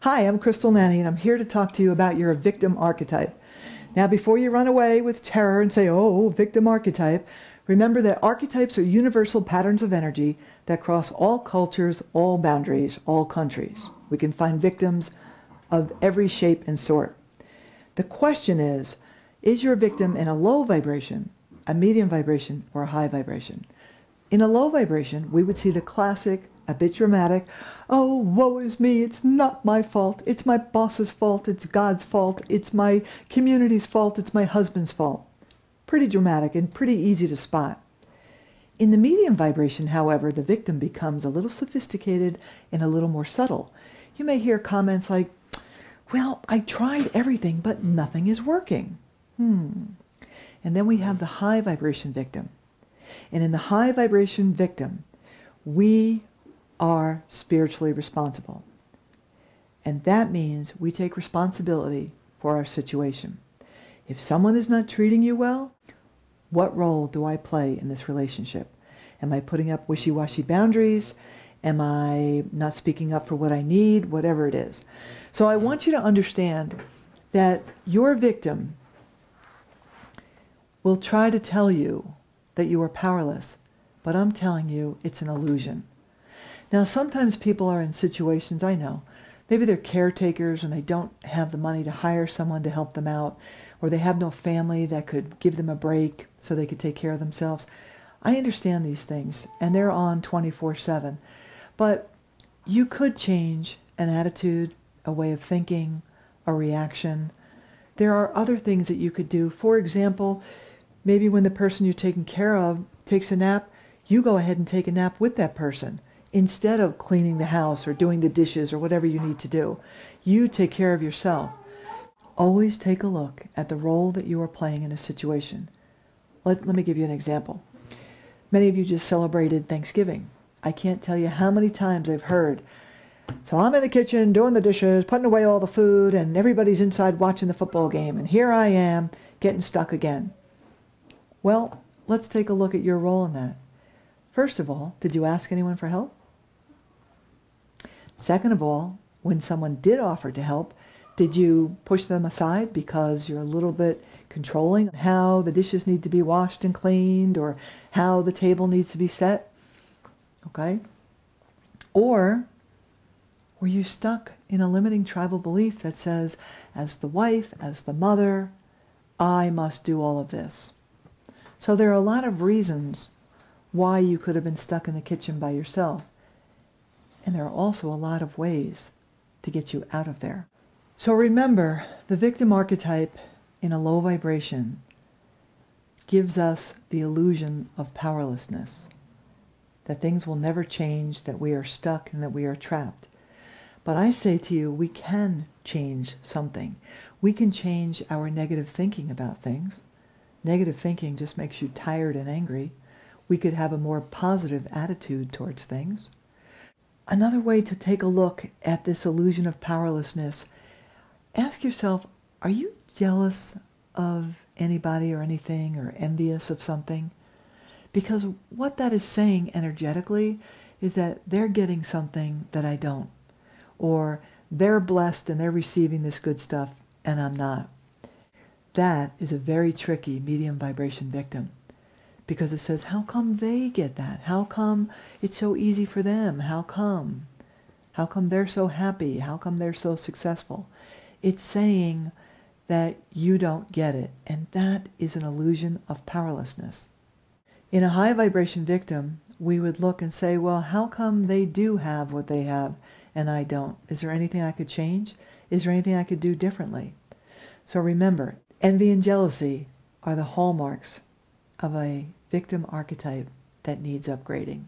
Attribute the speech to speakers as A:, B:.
A: Hi, I'm Christel Nani, and I'm here to talk to you about your victim archetype. Now, before you run away with terror and say, oh, victim archetype, remember that archetypes are universal patterns of energy that cross all cultures, all boundaries, all countries. We can find victims of every shape and sort. The question is your victim in a low vibration, a medium vibration, or a high vibration? In a low vibration, we would see the classic, a bit dramatic, oh, woe is me, it's not my fault, it's my boss's fault, it's God's fault, it's my community's fault, it's my husband's fault. Pretty dramatic and pretty easy to spot. In the medium vibration, however, the victim becomes a little sophisticated and a little more subtle. You may hear comments like, well, I tried everything, but nothing is working. And then we have the high vibration victim. And in the high vibration victim, we are spiritually responsible. And that means we take responsibility for our situation. If someone is not treating you well, what role do I play in this relationship? Am I putting up wishy-washy boundaries? Am I not speaking up for what I need? Whatever it is. So I want you to understand that your victim will try to tell you that you are powerless, but I'm telling you it's an illusion. Now, sometimes people are in situations, I know, maybe they're caretakers and they don't have the money to hire someone to help them out, or they have no family that could give them a break so they could take care of themselves. I understand these things, and they're on 24/7. But you could change an attitude, a way of thinking, a reaction. There are other things that you could do. For example, maybe when the person you're taking care of takes a nap, you go ahead and take a nap with that person. Instead of cleaning the house or doing the dishes or whatever you need to do, you take care of yourself. Always take a look at the role that you are playing in a situation. Let me give you an example. Many of you just celebrated Thanksgiving. I can't tell you how many times I've heard, so I'm in the kitchen doing the dishes, putting away all the food, and everybody's inside watching the football game, and here I am getting stuck again. Well, let's take a look at your role in that. First of all, did you ask anyone for help? Second of all, when someone did offer to help, did you push them aside because you're a little bit controlling how the dishes need to be washed and cleaned or how the table needs to be set? Okay? Or were you stuck in a limiting tribal belief that says, as the wife, as the mother, I must do all of this? So there are a lot of reasons why you could have been stuck in the kitchen by yourself. And there are also a lot of ways to get you out of there. So remember, the victim archetype in a low vibration gives us the illusion of powerlessness, that things will never change, that we are stuck and that we are trapped. But I say to you, we can change something. We can change our negative thinking about things. Negative thinking just makes you tired and angry. We could have a more positive attitude towards things. Another way to take a look at this illusion of powerlessness, ask yourself, are you jealous of anybody or anything or envious of something? Because what that is saying energetically is that they're getting something that I don't. Or they're blessed and they're receiving this good stuff and I'm not. That is a very tricky medium vibration victim. Because it says, how come they get that? How come it's so easy for them? How come? How come they're so happy? How come they're so successful? It's saying that you don't get it. And that is an illusion of powerlessness. In a high vibration victim, we would look and say, well, how come they do have what they have and I don't? Is there anything I could change? Is there anything I could do differently? So remember, envy and jealousy are the hallmarks of a victim archetype that needs upgrading.